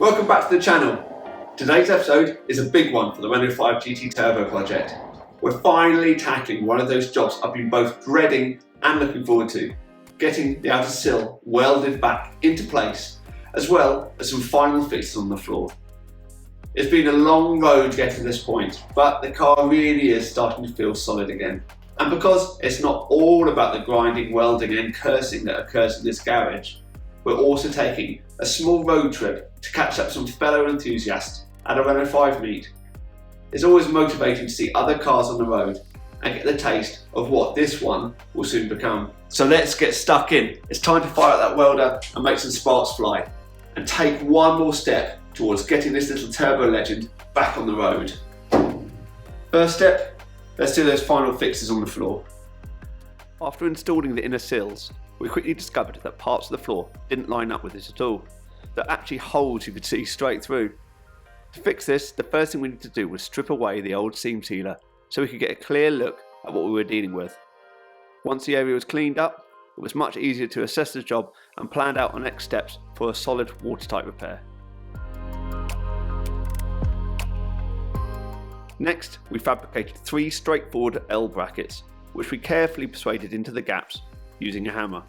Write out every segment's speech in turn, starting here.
Welcome back to the channel. Today's episode is a big one for the Renault 5 GT Turbo project. We're finally tackling one of those jobs I've been both dreading and looking forward to, getting the outer sill welded back into place, as well as some final fixes on the floor. It's been a long road getting to this point, but the car really is starting to feel solid again. And because it's not all about the grinding, welding and cursing that occurs in this garage, we're also taking a small road trip to catch up some fellow enthusiasts at a Renault 5 meet. It's always motivating to see other cars on the road and get the taste of what this one will soon become. So let's get stuck in. It's time to fire up that welder and make some sparks fly and take one more step towards getting this little turbo legend back on the road. First step, let's do those final fixes on the floor. After installing the inner sills, we quickly discovered that parts of the floor didn't line up with this at all. There are actually holes you could see straight through. To fix this, the first thing we needed to do was strip away the old seam sealer so we could get a clear look at what we were dealing with. Once the area was cleaned up, it was much easier to assess the job and plan out our next steps for a solid watertight repair. Next, we fabricated 3 straightforward L brackets, which we carefully persuaded into the gaps using a hammer.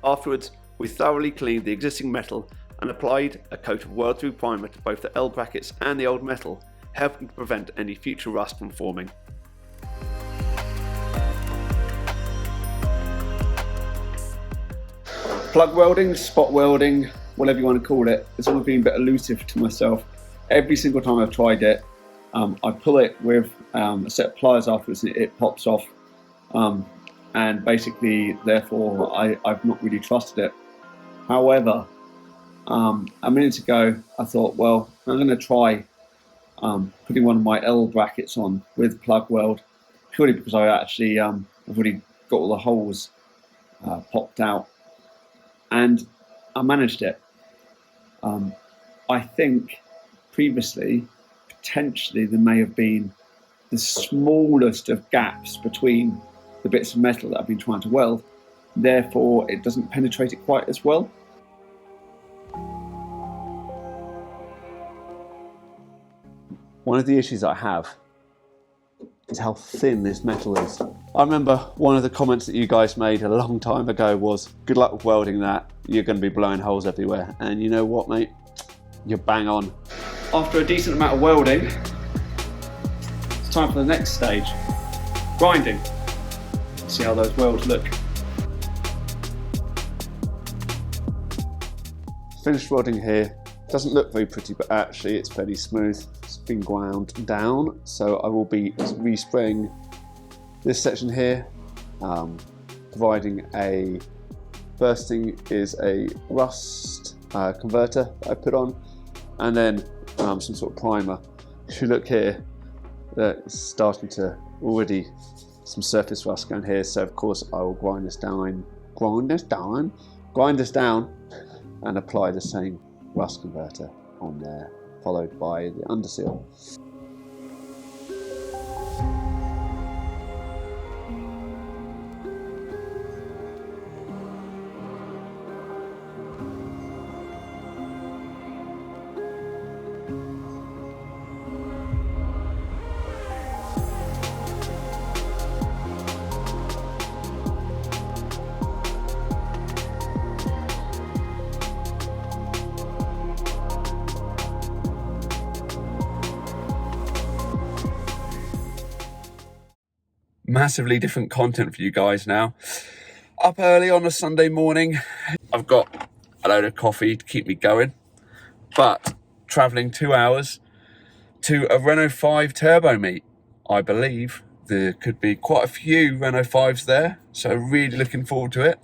Afterwards, we thoroughly cleaned the existing metal and applied a coat of weld-through primer to both the L brackets and the old metal, helping to prevent any future rust from forming. Plug welding, spot welding, whatever you want to call it, it's always been a bit elusive to myself. Every single time I've tried it, I pull it with a set of pliers afterwards and it pops off. And basically, therefore, I've not really trusted it. However, a minute ago, I thought, well, I'm going to try putting one of my L brackets on with plug weld, purely because I actually I've already got all the holes popped out, and I managed it. I think previously, potentially, there may have been the smallest of gaps between the bits of metal that I've been trying to weld, therefore it doesn't penetrate it quite as well. One of the issues I have is how thin this metal is. I remember one of the comments that you guys made a long time ago was, good luck with welding that, you're going to be blowing holes everywhere. And you know what, mate? You're bang on. After a decent amount of welding, it's time for the next stage, grinding. See how those welds look. Finished welding here. Doesn't look very pretty, but actually it's fairly smooth. It's been ground down, so I will be respraying this section here, providing a first thing is a rust converter that I put on, and then some sort of primer. If you look here, it's starting to already some surface rust going here, so of course I will grind this down, and apply the same rust converter on there, followed by the underseal. Massively different content for you guys now. Up early on a Sunday morning. I've got a load of coffee to keep me going, but traveling 2 hours to a Renault 5 turbo meet. I believe there could be quite a few Renault 5s there, so really looking forward to it.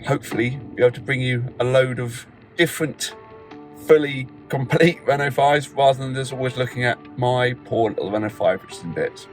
Hopefully be able to bring you a load of different, fully complete Renault 5s rather than just always looking at my poor little Renault 5 which is in bits.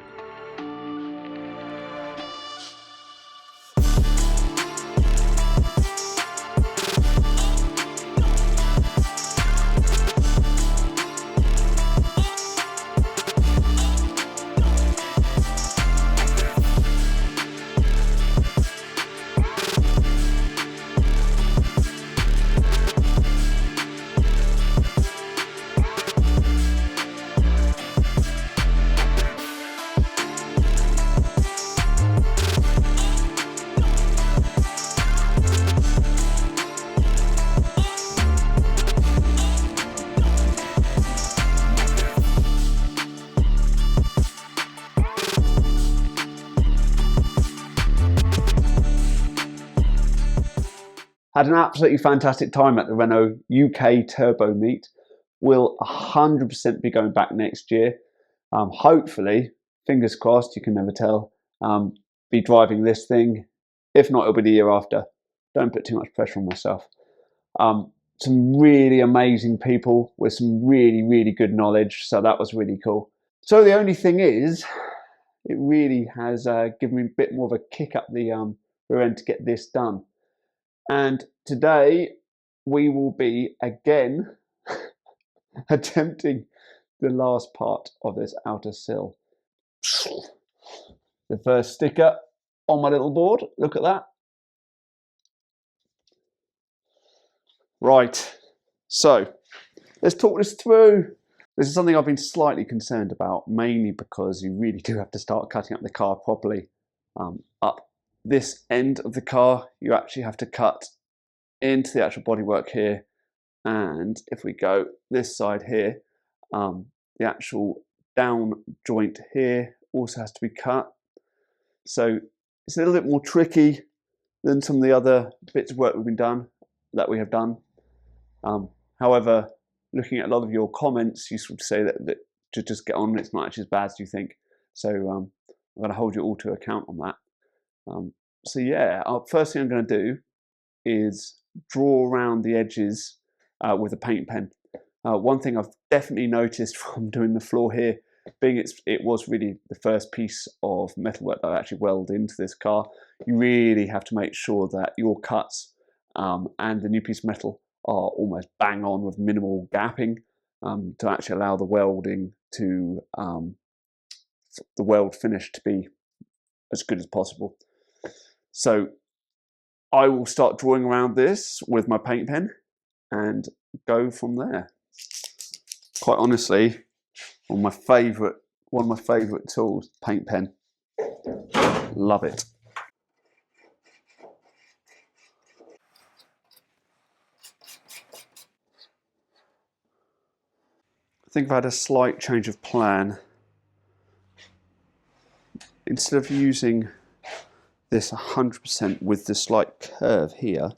Had an absolutely fantastic time at the Renault UK Turbo Meet. Will 100% be going back next year. Hopefully, fingers crossed, you can never tell, be driving this thing. If not, it'll be the year after. Don't put too much pressure on myself. Some really amazing people with some really, really good knowledge. So that was really cool. So the only thing is, it really has given me a bit more of a kick up the rear end to get this done. And today we will be again attempting the last part of this outer sill. The first sticker on my little board. Look at that. Right, so let's talk this through. This is something I've been slightly concerned about, mainly because you really do have to start cutting up the car properly. Up this end of the car, you actually have to cut into the actual bodywork here. And if we go this side here, the actual down joint here also has to be cut. So it's a little bit more tricky than some of the other bits of work we have done. However, looking at a lot of your comments, you sort of say that to just get on, it's not actually as bad as you think. So I'm going to hold you all to account on that. So yeah, first thing I'm going to do is draw around the edges with a paint pen. One thing I've definitely noticed from doing the floor here, being it was really the first piece of metalwork that I actually welded into this car, you really have to make sure that your cuts and the new piece of metal are almost bang on with minimal gapping to actually allow the welding to the weld finish to be as good as possible. So I will start drawing around this with my paint pen and go from there. Quite honestly, one of my favourite tools, paint pen. Love it. I think I've had a slight change of plan. Instead of using this 100% with the slight curve here,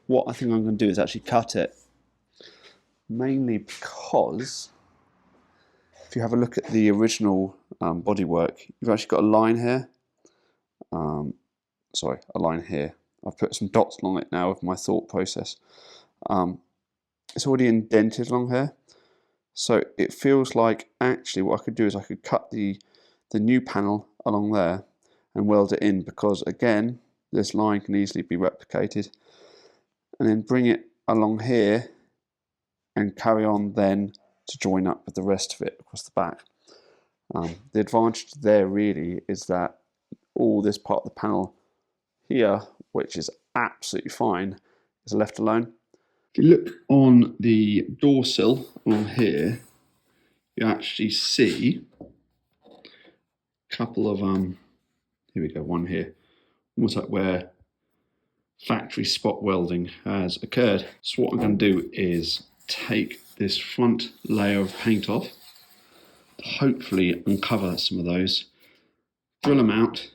what I think I'm going to do is actually cut it. Mainly because if you have a look at the original bodywork, you've actually got a line here. Sorry, a line here. I've put some dots along it now with my thought process. It's already indented along here. So it feels like actually what I could do is I could cut the new panel along there and weld it in, because again, this line can easily be replicated, and then bring it along here and carry on then to join up with the rest of it across the back. The advantage there really is that all this part of the panel here, which is absolutely fine, is left alone. If you look on the door sill along here, you actually see a couple of here we go, one here, almost like where factory spot welding has occurred. So what I'm going to do is take this front layer of paint off, hopefully uncover some of those, drill them out,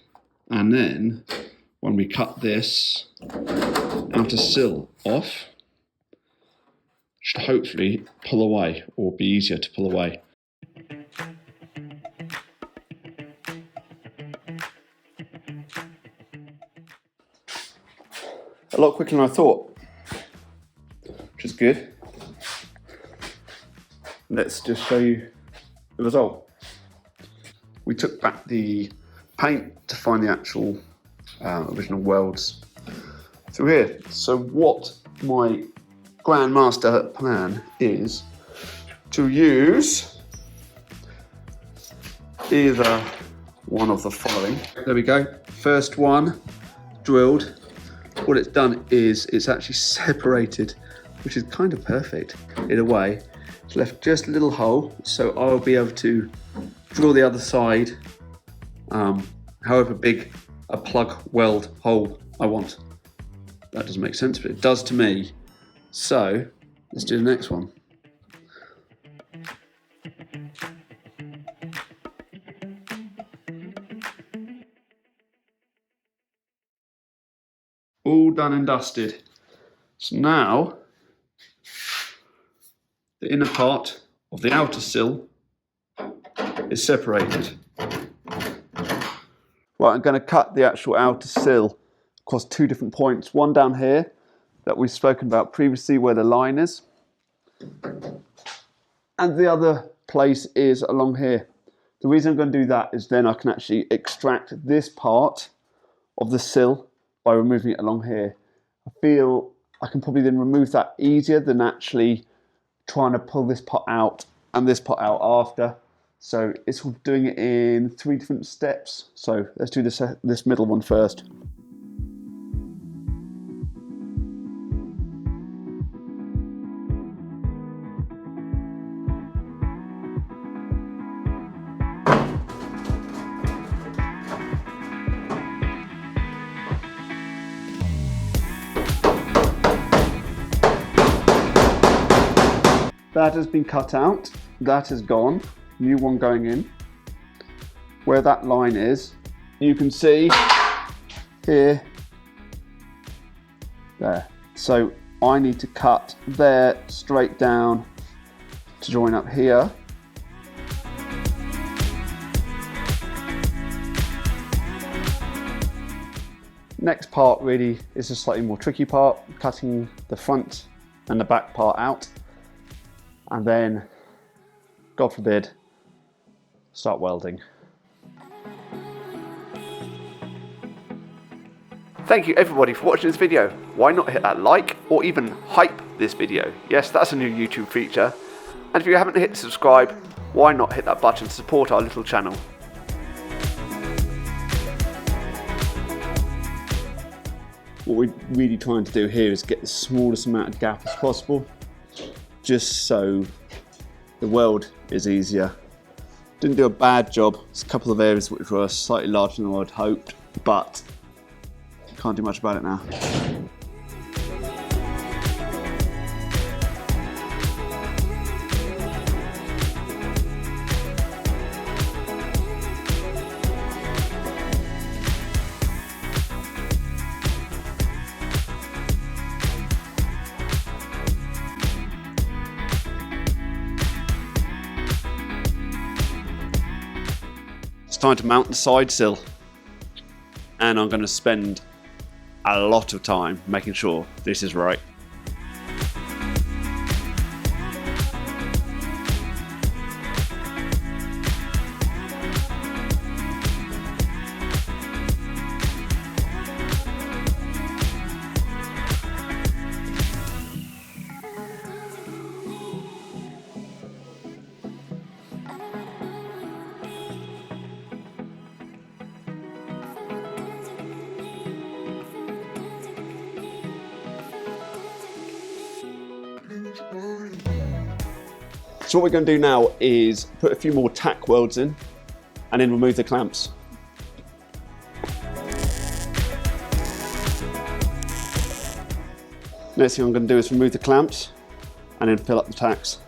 and then when we cut this outer sill off, should hopefully pull away or be easier to pull away. A lot quicker than I thought, which is good. Let's just show you the result. We took back the paint to find the actual original welds through here. So what my grandmaster plan is to use either one of the following. There we go, first one drilled. What it's done is it's actually separated, which is kind of perfect in a way. It's left just a little hole, so I'll be able to drill the other side however big a plug weld hole I want. That doesn't make sense, but it does to me. So let's do the next one. all done and dusted. So now the inner part of the outer sill is separated. Right, I'm going to cut the actual outer sill across two different points. One down here that we've spoken about previously where the line is. And the other place is along here. The reason I'm going to do that is then I can actually extract this part of the sill by removing it along here. I feel I can probably then remove that easier than actually trying to pull this part out and this part out after. So it's doing it in 3 different steps. So let's do this middle one first. That has been cut out, that is gone, new one going in. Where that line is, you can see here, there. So I need to cut there straight down to join up here. Next part really is a slightly more tricky part, cutting the front and the back part out. And then, God forbid, start welding. Thank you everybody for watching this video. Why not hit that like or even hype this video? Yes, that's a new YouTube feature. And if you haven't hit subscribe, why not hit that button to support our little channel? What we're really trying to do here is get the smallest amount of gap as possible, just so the weld is easier. Didn't do a bad job. There's a couple of areas which were slightly larger than I'd hoped, but can't do much about it now. It's time to mount the side sill, and I'm going to spend a lot of time making sure this is right. So what we're going to do now is put a few more tack welds in and then remove the clamps. Next thing I'm going to do is remove the clamps and then fill up the tacks.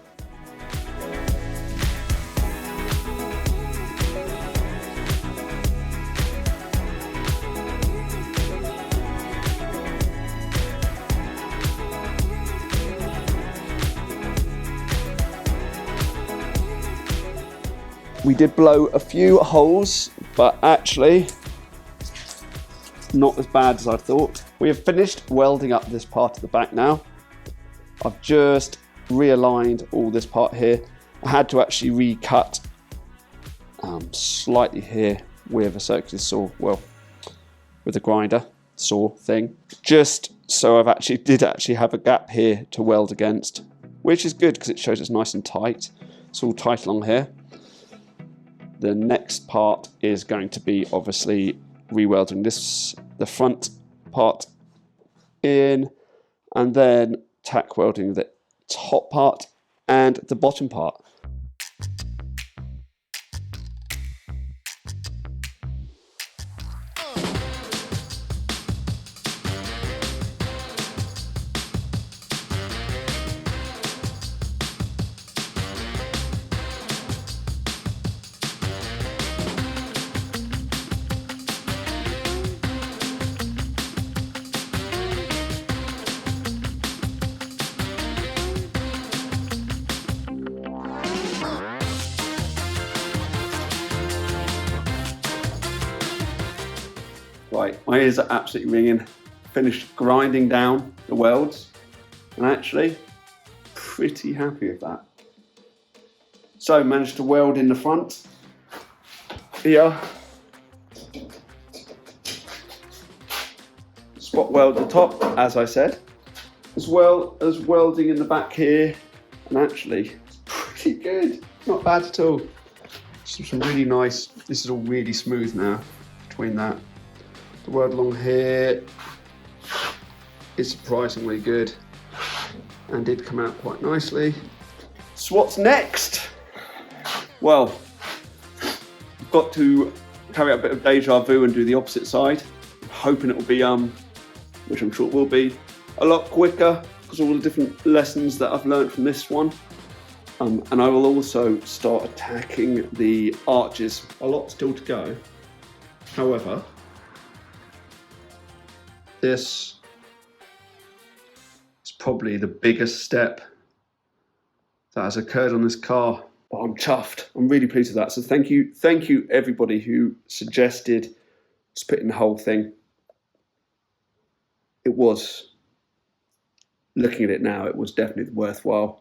We did blow a few holes, but actually not as bad as I thought. We have finished welding up this part of the back now. I've just realigned all this part here. I had to actually recut slightly here with a circular saw, well, with a grinder saw thing, just so did actually have a gap here to weld against, which is good because it shows it's nice and tight. It's all tight along here. The next part is going to be obviously re-welding the front part in, and then tack welding the top part and the bottom part. Right, my ears are absolutely ringing. Finished grinding down the welds, and actually pretty happy with that. So managed to weld in the front here. Spot weld the top, as I said, as well as welding in the back here, and actually pretty good, not bad at all. Some really nice, this is all really smooth now between that. The weld along here is surprisingly good and did come out quite nicely. So what's next? Well, I've got to carry out a bit of deja vu and do the opposite side. I'm hoping it will be, which I'm sure it will be, a lot quicker because of all the different lessons that I've learned from this one. And I will also start attacking the arches. A lot still to go. However, this is probably the biggest step that has occurred on this car. Oh, I'm chuffed. I'm really pleased with that. So thank you everybody who suggested splitting the whole thing. It was, looking at it now, it was definitely worthwhile.